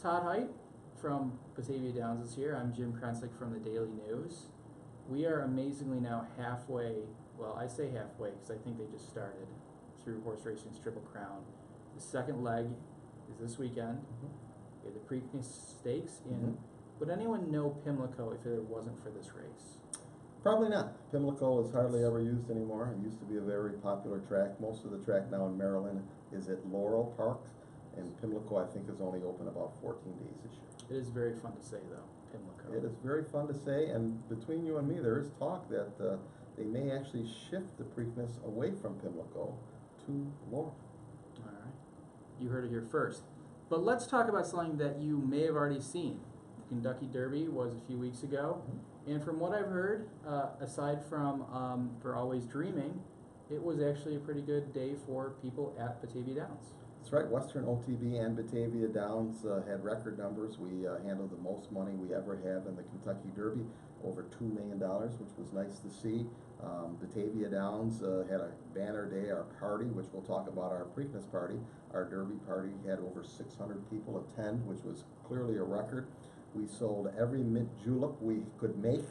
Todd Haight from Batavia Downs is here. I'm Jim Krencik from the Daily News. We are amazingly now halfway, well, I say halfway because I think they just started, through horse racing's Triple Crown. The second leg is this weekend. We have the Preakness Stakes in. Would anyone know Pimlico if it wasn't for this race? Probably not. Pimlico is hardly ever used anymore. It used to be a very popular track. Most of the track now in Maryland is at Laurel Park, and Pimlico I think is only open about 14 days this year. It is very fun to say though, Pimlico. It is very fun to say, and between you and me there is talk that they may actually shift the Preakness away from Pimlico to Laurel. Alright, you heard it here first. But let's talk about something that you may have already seen. The Kentucky Derby was a few weeks ago, and from what I've heard, aside from for Always Dreaming, it was actually a pretty good day for people at Batavia Downs. That's right. Western OTB and Batavia Downs had record numbers. We handled the most money we ever have in the Kentucky Derby, over $2 million, which was nice to see. Batavia Downs had a banner day, our party, which we'll talk about, our Preakness party. Our Derby party had over 600 people attend, which was clearly a record. We sold every mint julep we could make.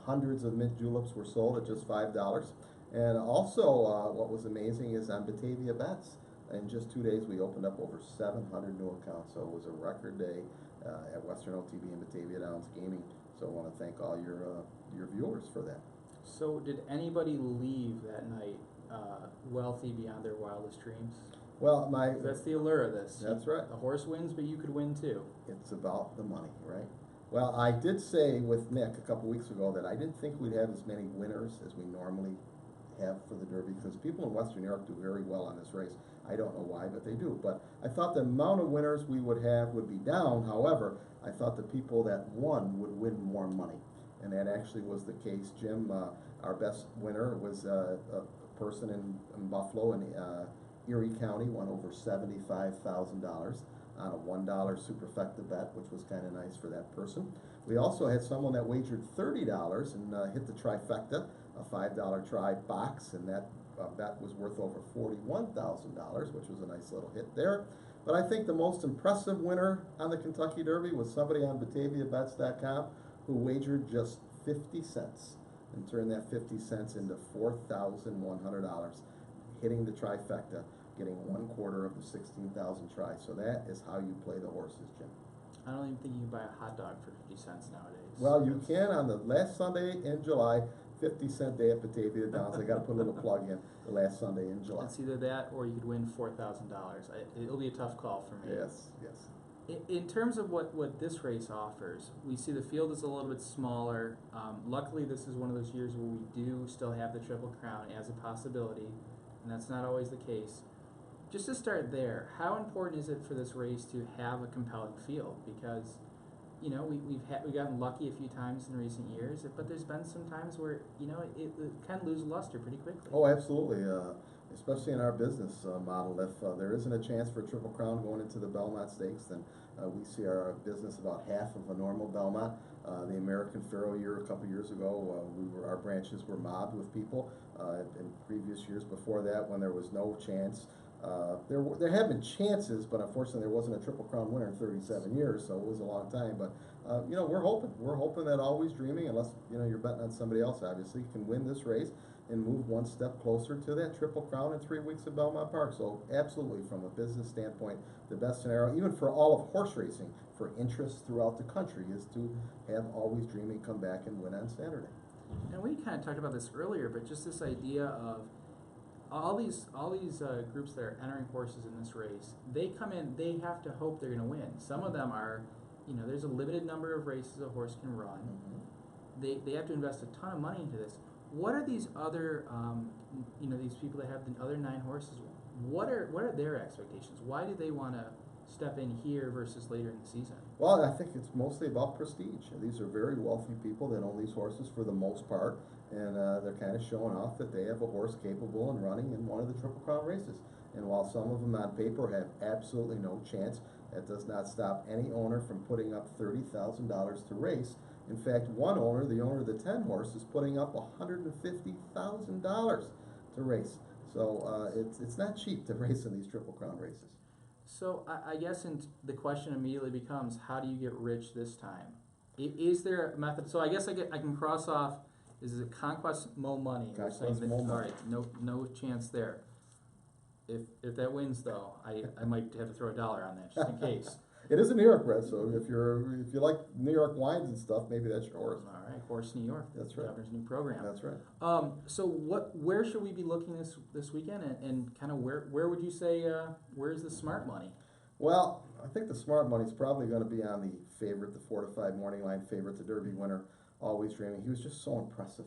Hundreds of mint juleps were sold at just $5. And also, what was amazing is on Batavia Bets, in just 2 days, we opened up over 700 new accounts. So it was a record day at Western OTB and Batavia Downs Gaming. So I want to thank all your viewers for that. So did anybody leave that night wealthy beyond their wildest dreams? Well, that's the allure of this. That's right. The horse wins, but you could win too. It's about the money, right? Well, I did say with Nick a couple weeks ago that I didn't think we'd have as many winners as we normally have for the Derby, because people in Western New York do very well on this race. I don't know why, but they do. But I thought the amount of winners we would have would be down. However, I thought the people that won would win more money, and that actually was the case. Jim, our best winner was a person in Buffalo in Erie County, won over $75,000 on a $1 superfecta bet, which was kind of nice for that person. We also had someone that wagered $30 and hit the trifecta, a $5 try box, and that bet was worth over $41,000, which was a nice little hit there. But I think the most impressive winner on the Kentucky Derby was somebody on BataviaBets.com who wagered just 50 cents and turned that 50 cents into $4,100, hitting the trifecta, getting 1/4 of the 16,000 tries. So that is how you play the horses, Jim. I don't even think you can buy a hot dog for 50 cents nowadays. Well, you can on the last Sunday in July, 50-cent day at Batavia Downs. I got to put a little plug in the last Sunday in July. It's either that or you could win $4,000. It'll be a tough call for me. Yes, yes. In terms of what this race offers, we see the field is a little bit smaller. Luckily, this is one of those years where we do still have the Triple Crown as a possibility, and that's not always the case. Just to start there, how important is it for this race to have a compelling field? Because, you know, we've gotten lucky a few times in recent years, but there's been some times where, you know, it can lose luster pretty quickly. Oh, absolutely. Especially in our business model, if there isn't a chance for a Triple Crown going into the Belmont Stakes, then we see our business about half of a normal Belmont. The American Pharoah year a couple years ago, our branches were mobbed with people. In previous years before that, when there was no chance, there have been chances, but unfortunately there wasn't a Triple Crown winner in 37 years, so it was a long time. But you know, we're hoping that Always Dreaming, unless you know you're betting on somebody else, obviously, can win this race and move one step closer to that Triple Crown in 3 weeks at Belmont Park. So absolutely, from a business standpoint, the best scenario, even for all of horse racing, for interest throughout the country, is to have Always Dreaming come back and win on Saturday. And we kind of talked about this earlier, but just this idea of all these groups that are entering horses in this race, they come in, they have to hope they're going to win. Some of them are, you know, there's a limited number of races a horse can run. They have to invest a ton of money into this. What are these other, you know, these people that have the other 9 horses? What are their expectations? Why do they want to step in here versus later in the season? Well, I think it's mostly about prestige. These are very wealthy people that own these horses for the most part, and they're kind of showing off that they have a horse capable of running in one of the Triple Crown races. And while some of them on paper have absolutely no chance, that does not stop any owner from putting up $30,000 to race. In fact, one owner, the owner of the 10 horse, is putting up $150,000 to race. So it's not cheap to race in these Triple Crown races. So I guess the question immediately becomes, how do you get rich this time? Is there a method? So I guess I can cross off. Is it conquest mo money? You're saying Conquest that, mo all money. right, no chance there. If that wins though, I might have to throw $1 on that just in case. It is a New York bred, so if you like New York wines and stuff, maybe that's your horse. All right, Horse New York. That's right. Governor's new program. That's right. So where should we be looking this weekend, and kind of where would you say where's the smart money? Well, I think the smart money's probably going to be on the favorite, the 4-5 morning line favorite, the Derby winner, Always Dreaming. He was just so impressive.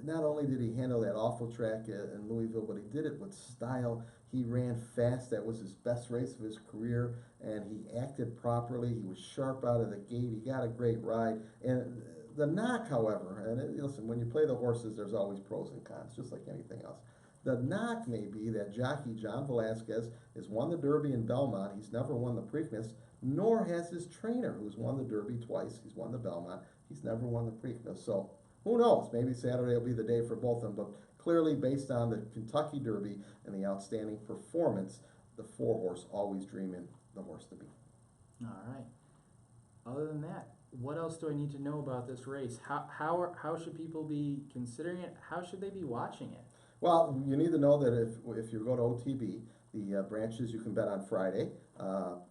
Not only did he handle that awful track in Louisville, but he did it with style. He ran fast. That was his best race of his career, and he acted properly. He was sharp out of the gate. He got a great ride. And the knock, however, and listen, when you play the horses, there's always pros and cons, just like anything else. The knock may be that jockey John Velasquez has won the Derby in Belmont. He's never won the Preakness, nor has his trainer, who's won the Derby twice. He's won the Belmont. He's never won the Preakness. So who knows? Maybe Saturday will be the day for both of them. But clearly, based on the Kentucky Derby and the outstanding performance, the 4-horse Always Dreaming, the horse to beat. All right. Other than that, what else do I need to know about this race? How should people be considering it? How should they be watching it? Well, you need to know that if you go to OTB, the branches you can bet on Friday,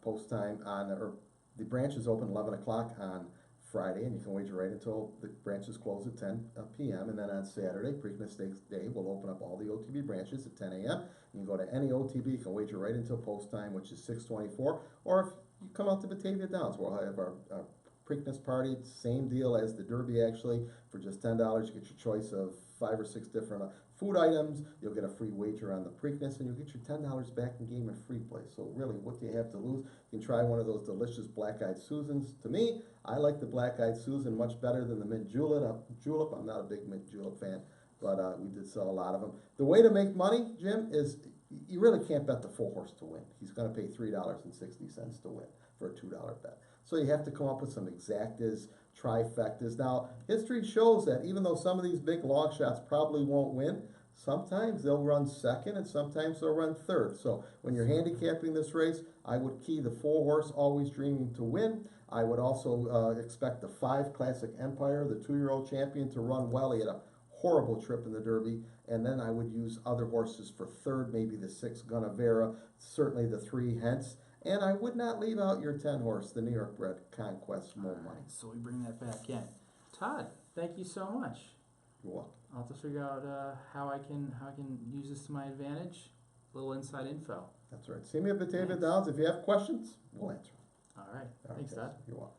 post time or the branches open 11 o'clock on Friday, and you can wager right until the branches close at 10 p.m. And then on Saturday, Preakness Stakes Day, we'll open up all the OTB branches at 10 a.m. You can go to any OTB, you can wager right until post time, which is 6:24. Or if you come out to Batavia Downs, we'll have our Preakness party, same deal as the Derby actually. For just $10, you get your choice of 5 or 6 different food items. You'll get a free wager on the Preakness, and you'll get your $10 back in game and free play. So really, what do you have to lose? You can try one of those delicious black-eyed Susans. To me, I like the black-eyed Susan much better than the mint julep. I'm not a big mint julep fan, but we did sell a lot of them. The way to make money, Jim, is you really can't bet the 4-horse to win. He's going to pay $3.60 to win for a $2 bet. So you have to come up with some exactas, trifectas. Now, history shows that even though some of these big long shots probably won't win, sometimes they'll run second and sometimes they'll run third. So when you're handicapping this race, I would key the 4-horse Always Dreaming to win. I would also expect the 5 Classic Empire, the 2-year-old champion, to run well. He had a horrible trip in the Derby. And then I would use other horses for third, maybe the 6 Guinevere, certainly the 3 Hence. And I would not leave out your 10-horse, the New York bred Conquest Mo Money. So we bring that back in. Todd, thank you so much. You're welcome. I'll have to figure out how I can use this to my advantage. A little inside info. That's right. See me at Batavia Downs. If you have questions, we'll answer. All right. All right, Thanks, guys. Todd. You're welcome.